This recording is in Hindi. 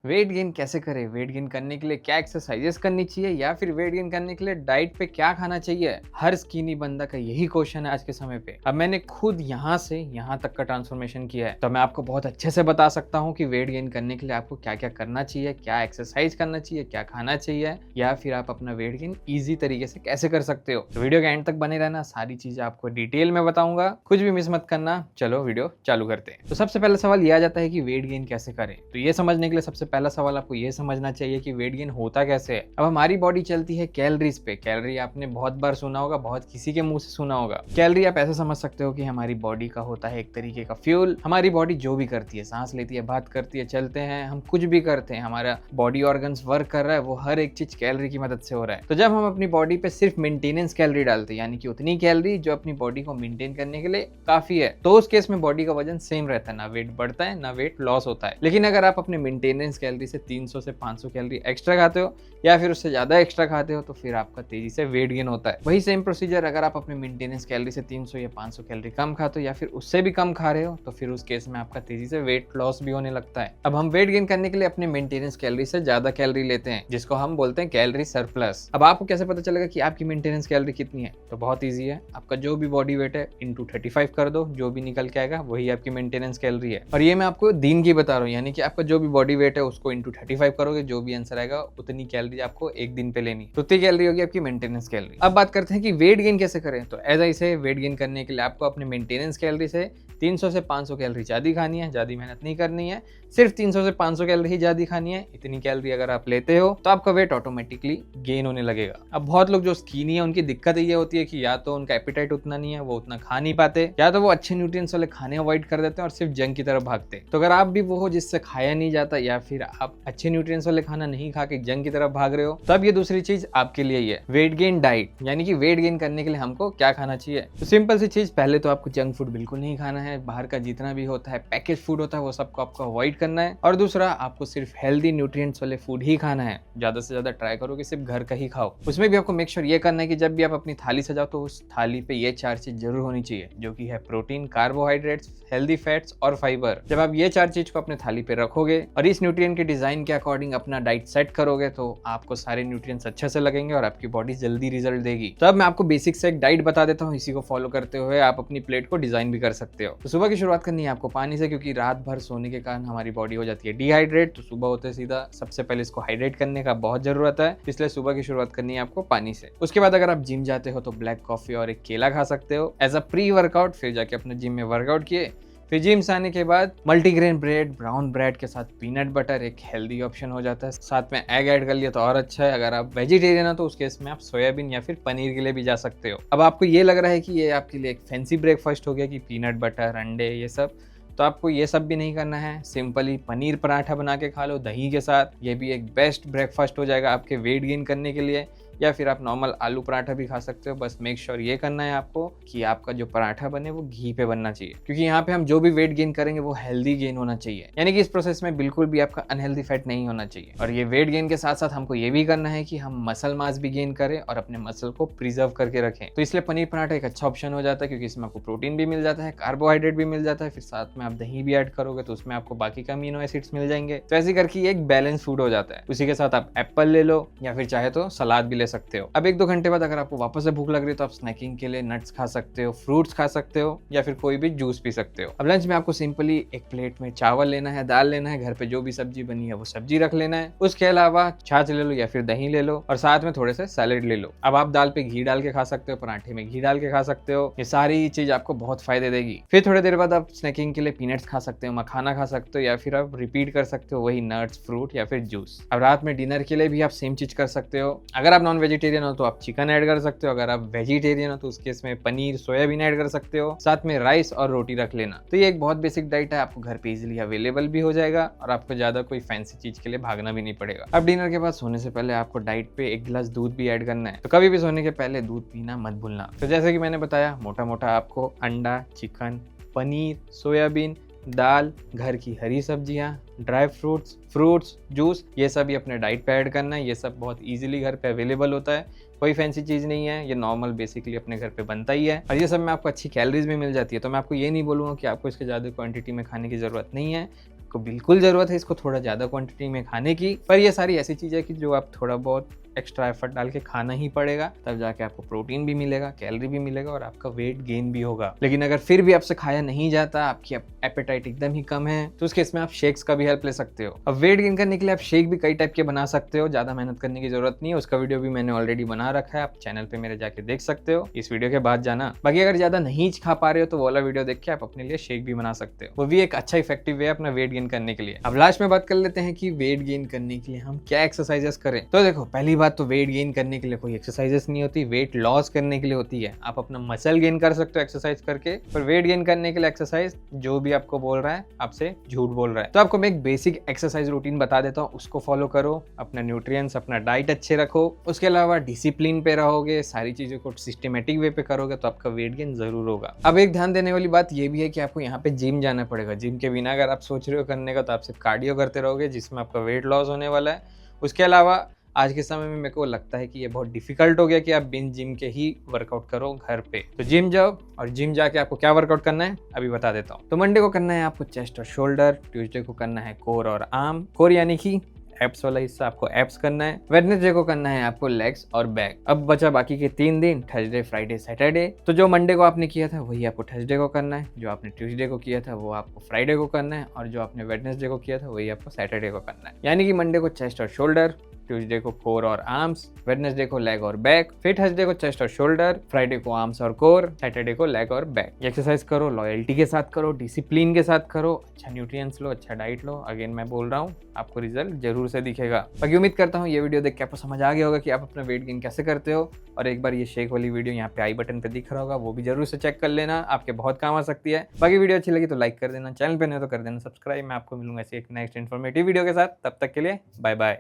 वेट गेन कैसे करें? वेट गेन करने के लिए क्या एक्सरसाइजेस करनी चाहिए या फिर वेट गेन करने के लिए डाइट पे क्या खाना चाहिए? हर स्किनी बंदा का यही क्वेश्चन है आज के समय पे। अब मैंने खुद यहाँ से यहाँ तक का ट्रांसफॉर्मेशन किया है, तो मैं आपको बहुत अच्छे से बता सकता हूँ कि वेट गेन करने के लिए आपको क्या-क्या करना चाहिए, क्या एक्सरसाइज करना चाहिए, क्या खाना चाहिए या फिर आप अपना वेट गेन ईज़ी तरीके से कैसे कर सकते हो। तो वीडियो के एंड तक बने रहना, सारी चीज़ें आपको डिटेल में बताऊँगा, कुछ भी मिस मत करना। चलो वीडियो चालू करते हैं। तो सबसे पहला सवाल ये आ जाता है कि वेट गेन कैसे करें? तो ये समझने के लिए सबसे पहला सवाल आपको ये समझना चाहिए कि वेट गेन होता कैसे है। अब हमारी बॉडी चलती है कैलोरीज पे। कैलोरी आपने बहुत बार सुना होगा, बहुत किसी के मुंह से सुना होगा। कैलोरी आप ऐसे समझ सकते हो कि हमारी बॉडी का होता है एक तरीके का फ्यूल। हमारी बॉडी जो भी करती है, सांस लेती है, बात करती है, चलते हैं, हम कुछ भी करते हैं, हमारा बॉडी ऑर्गन्स वर्क कर रहा है, वो हर एक चीज कैलोरी की मदद से हो रहा है। तो जब हम अपनी बॉडी पे सिर्फ मेंटेनेंस कैलोरी डालते हैं, यानी कि उतनी कैलोरी जो अपनी बॉडी को मेंटेन करने के लिए काफी है, तो उस केस में बॉडी का वजन सेम रहता है, ना वेट बढ़ता है ना वेट लॉस होता है। लेकिन अगर आप अपने मेंटेनेंस कैलोरी से 300 से 500 कैलोरी एक्स्ट्रा खाते हो या फिर उससे ज्यादा एक्स्ट्रा खाते हो, तो फिर आपका तेजी से वेट गेन होता है। वही सेम प्रोसीजर अगर आप अपने मेंटेनेंस कैलोरी से 300 या 500 कैलोरी कम खाते हो या फिर उससे भी कम खा रहे हो, तो फिर उस केस में आपका तेजी से वेट लॉस भी होने लगता है। अब हम वेट गेन करने के लिए अपने मेंटेनेंस कैलोरी से ज्यादा कैलोरी लेते हैं, जिसको हम बोलते हैं कैलोरी सरप्लस। अब आपको कैसे पता चलेगा कि आपकी मेंटेनेंस कैलोरी कितनी है? तो बहुत ईजी है, आपका जो भी बॉडी वेट है इंटू 35 कर दो, जो भी निकल के आएगा वही आपकी मेंटेनेंस कैलोरी है। और ये मैं आपको दिन की बता रहा हूँ, यानी कि आपका जो भी बॉडी वेट है उसको इंटू 35 करोगे, जो भी आंसर आएगा उतनी कैलोरी आपको एक दिन पे लेनी, तो उतनी कैलोरी होगी आपकी मेंटेनेंस कैलोरी। अब बात करते हैं कि वेट गेन कैसे करें। तो एज आई से वेट गेन करने के लिए आपको अपने मेंटेनेंस कैलोरी से 300 से 500 कैलोरी ज्यादा खानी है, ज्यादा मेहनत नहीं करनी है, सिर्फ 300 से 500 कैलोरी ही ज्यादा खानी है। इतनी कैलोरी अगर आप लेते हो तो आपका वेट ऑटोमेटिकली गेन होने लगेगा। अब बहुत लोग जो स्किनी है उनकी दिक्कत ये होती है कि या तो उनका एपिटाइट उतना नहीं है, वो उतना खा नहीं पाते, या तो वो अच्छे न्यूट्रिएंट्स वाले खाने अवॉइड कर देते हैं और सिर्फ जंक की तरफ भागते हैं। तो अगर आप भी वो हो जिससे खाया नहीं जाता या फिर आप अच्छे न्यूट्रिएंट्स वाले खाना नहीं खा के जंक की तरफ भाग रहे हो, तब ये दूसरी चीज आपके लिए ही है, वेट गेन डाइट। यानी कि वेट गेन करने के लिए हमको क्या खाना चाहिए? तो सिंपल सी चीज, पहले तो आपको जंक फूड बिल्कुल नहीं खाना है। बाहर का जितना भी होता है पैकेज फूड होता है वो सबको आपको अवॉइड करना है। और दूसरा, आपको सिर्फ हेल्दी न्यूट्रिएंट्स वाले फूड ही खाना है। ज्यादा से ज्यादा ट्राई करो कि सिर्फ घर का ही खाओ। उसमें भी आपको मेक श्योर ये करना है कि जब भी आप अपनी थाली सजाओ तो उस थाली पे ये 4 चीज जरूर होनी चाहिए, जो कि है प्रोटीन, कार्बोहाइड्रेट्स, हेल्दी फैट्स और फाइबर। जब आप ये 4 चीज को अपने थाली पे रखोगे और इस न्यूट्रिएंट के डिजाइन के अकॉर्डिंग अपना डाइट सेट करोगे, तो आपको सारे न्यूट्रिएंट्स अच्छे से लगेंगे और आपकी बॉडी जल्दी रिजल्ट देगी। तो अब मैं आपको बेसिक से एक डाइट बता देता हूँ, इसी को फॉलो करते हुए आप अपनी प्लेट को डिजाइन भी कर सकते हो। तो सुबह की शुरुआत करनी है आपको पानी से, क्योंकि रात भर सोने के कारण हमारी बॉडी हो जाती है डिहाइड्रेट। तो सुबह होते सीधा सबसे पहले इसको हाइड्रेट करने का बहुत जरूरत है, इसलिए सुबह की शुरुआत करनी है आपको पानी से। उसके बाद अगर आप जिम जाते हो तो ब्लैक कॉफी और एक केला खा सकते हो एज अ प्री वर्कआउट। फिर जाके अपने जिम में वर्कआउट किए, फिर जिम से आने के बाद मल्टीग्रेन ब्रेड, ब्राउन ब्रेड के साथ पीनट बटर एक हेल्दी ऑप्शन हो जाता है। साथ में एग ऐड कर लिया तो और अच्छा है। अगर आप वेजिटेरियन हो तो उस केस में आप सोयाबीन या फिर पनीर के लिए भी जा सकते हो। अब आपको ये लग रहा है कि ये आपके लिए एक फैंसी ब्रेकफास्ट हो गया कि पीनट बटर, अंडे, ये सब, तो आपको ये सब भी नहीं करना है। सिंपली पनीर पराठा बना के खा लो दही के साथ, ये भी एक बेस्ट ब्रेकफास्ट हो जाएगा आपके वेट गेन करने के लिए। या फिर आप नॉर्मल आलू पराठा भी खा सकते हो। बस मेक श्योर ये करना है आपको कि आपका जो पराठा बने वो घी पे बनना चाहिए, क्योंकि यहाँ पे हम जो भी वेट गेन करेंगे वो हेल्दी गेन होना चाहिए। यानी कि इस प्रोसेस में बिल्कुल भी आपका अनहेल्दी फैट नहीं होना चाहिए। और ये वेट गेन के साथ साथ हमको ये भी करना है कि हम मसल मास भी गेन करें और अपने मसल को प्रिजर्व करके रखें। तो इसलिए पनीर पराठा एक अच्छा ऑप्शन हो जाता है, क्योंकि इसमें आपको प्रोटीन भी मिल जाता है, कार्बोहाइड्रेट भी मिल जाता है, फिर साथ में आप दही भी ऐड करोगे तो उसमें आपको बाकी का अमीनो एसिड्स मिल जाएंगे। तो ऐसे करके एक बैलेंस फूड हो जाता है। उसी के साथ आप एप्पल ले लो या फिर चाहे तो सलाद भी ले सकते हो। अब 1-2 घंटे बाद अगर आपको वापस से भूख लग रही है तो आप स्नैकिंग के लिए नट्स खा सकते हो, फ्रूट्स खा सकते हो या फिर कोई भी जूस पी सकते हो। अब लंच में आपको सिंपली एक प्लेट में चावल लेना है, दाल लेना है, घर पे जो भी सब्जी बनी है वो सब्जी रख लेना है। उसके अलावा छाछ ले लो या फिर दही ले लो और साथ में थोड़े से सैलेड ले लो। अब आप दाल पे घी डाल के खा सकते हो, पराठे में घी डाल के खा सकते हो। ये सारी चीज आपको बहुत फायदे देगी। फिर थोड़ी देर बाद आप स्नैकिंग के लिए पीनट्स खा सकते हो, मखाना खा सकते हो या फिर आप रिपीट कर सकते हो वही नट्स, फ्रूट या फिर जूस। अब रात में डिनर के लिए भी आप सेम चीज कर सकते हो। अगर आप नॉन वेजिटेरियन हो तो आप चिकन ऐड कर सकते हो, अगर आप वेजिटेरियन हो तो उस केस में पनीर, सोयाबीन ऐड कर सकते हो, साथ में राइस और रोटी रख लेना। तो ये एक बहुत बेसिक डाइट है, आपको घर पे इजीली अवेलेबल भी हो जाएगा और आपको ज्यादा कोई फैंसी चीज के लिए भागना भी नहीं पड़ेगा। अब डिनर के बाद सोने से पहले आपको डाइट पे 1 गिलास दूध भी ऐड करना है। तो कभी भी सोने के पहले दूध पीना मत भूलना। तो जैसे कि मैंने बताया, मोटा मोटा आपको अंडा, चिकन, पनीर, सोयाबीन, दाल, घर की हरी सब्जियां, ड्राई फ्रूट्स, जूस, ये सब ही अपने डाइट पे ऐड करना है। ये सब बहुत इजीली घर पे अवेलेबल होता है, कोई फैंसी चीज़ नहीं है, ये नॉर्मल बेसिकली अपने घर पे बनता ही है। और ये सब में आपको अच्छी कैलोरीज भी मिल जाती है। तो मैं आपको ये नहीं बोलूँगा कि आपको इसके ज़्यादा क्वांटिटी में खाने की ज़रूरत नहीं है। आपको बिल्कुल ज़रूरत है इसको थोड़ा ज़्यादा क्वांटिटी में खाने की, पर ये सारी ऐसी चीज़ें कि जो आप थोड़ा बहुत एक्स्ट्रा एफर्ट डाल के खाना ही पड़ेगा, तब जाके आपको प्रोटीन भी मिलेगा, कैलोरी भी मिलेगा और आपका वेट गेन भी होगा। लेकिन अगर फिर भी आपसे खाया नहीं जाता, आपकी एपेटाइट एकदम ही कम है, तो उस केस में आप शेक्स का भी हेल्प ले सकते हो। अब वेट गेन करने के लिए आप शेक भी कई टाइप के बना सकते हो, ज़्यादा मेहनत करने की जरूरत नहीं है। उसका वीडियो भी मैंने ऑलरेडी बना रखा है, आप चैनल पे मेरे जाके देख सकते हो, इस वीडियो के बाद जाना। बाकी अगर ज़्यादा नहीं खा पा रहे हो तो वो वाला वीडियो देख के आप अपने लिए शेक भी बना सकते हो, वो भी एक अच्छा इफेक्टिव वे है अपना वेट गेन करने के लिए। अब लास्ट में बात कर लेते हैं कि वेट गेन करने के लिए हम क्या एक्सरसाइजेस करें। तो देखो, पहली बात तो वेट गेन करने के लिए कोई एक्सरसाइजेस नहीं होती, वेट लॉस करने के लिए होती है। आप अपना मसल गेन कर सकते हो एक्सरसाइज करके, पर वेट गेन करने के लिए एक्सरसाइज जो भी आपको बोल रहा है आपसे झूठ बोल रहा है। तो आपको मैं एक बेसिक एक्सरसाइज रूटीन बता देता हूँ, उसको फॉलो करो, अपना न्यूट्रिएंट्स, अपना डाइट अच्छे रखो, उसके अलावा डिसिप्लिन पे रहोगे, सारी चीजों को सिस्टमेटिक वे पे करोगे तो आपका वेट गेन जरूर होगा। अब एक ध्यान देने वाली बात ये भी है कि आपको यहाँ पे जिम जाना पड़ेगा। जिम के बिना अगर आप सोच रहे हो करने का तो आप सिर्फ कार्डियो करते रहोगे, जिसमें आपका वेट लॉस होने वाला है। उसके अलावा आज के समय में मेरे को लगता है कि ये बहुत डिफिकल्ट हो गया कि आप बिन जिम के ही वर्कआउट करो घर पे। तो जिम जाओ, और जिम जाके आपको क्या वर्कआउट करना है अभी बता देता हूँ। तो मंडे को करना है आपको चेस्ट और शोल्डर, ट्यूसडे को करना है कोर और आर्म, कोर यानी कि एप्स वाला हिस्सा आपको एप्स करना है, वेडनेसडे को करना है आपको लेग्स और बैक। अब बचा बाकी के 3 दिन, थर्सडे, फ्राइडे, सैटरडे। तो जो मंडे को आपने किया था वही आपको थर्सडे को करना है, जो आपने ट्यूसडे को किया था वो आपको फ्राइडे को करना है, और जो आपने वेडनेसडे को किया था वही आपको सैटरडे को करना है। यानी कि मंडे को चेस्ट और शोल्डर, ट्यूसडे को कोर और आर्म्स, वेडनेसडे को लेग और बैक, फिर थर्सडे को चेस्ट और शोल्डर, फ्राइडे को आर्म्स और कोर, सैटरडे को लेग और बैक। एक्सरसाइज करो, लॉयल्टी के साथ करो, डिसिप्लिन के साथ करो, अच्छा न्यूट्रिएंट्स लो, अच्छा डाइट लो। अगेन मैं बोल रहा हूँ, आपको रिजल्ट जरूर से दिखेगा। बाकी उम्मीद करता हूँ ये वीडियो देख के आपको समझ आ गया होगा कि आप अपना वेट गेन कैसे करते हो। और एक बार ये शेक वाली वीडियो यहाँ पे आई बटन पे दिख रहा होगा, वो भी जरूर से चेक कर लेना, आपके बहुत काम आ सकती है। बाकी वीडियो अच्छी लगी तो लाइक कर देना, चैनल पे नहीं तो कर देना सब्सक्राइब। मैं आपको मिलूंगा ऐसे एक नेक्स्ट इन्फॉर्मेटिव वीडियो के साथ, तब तक के लिए बाय बाय।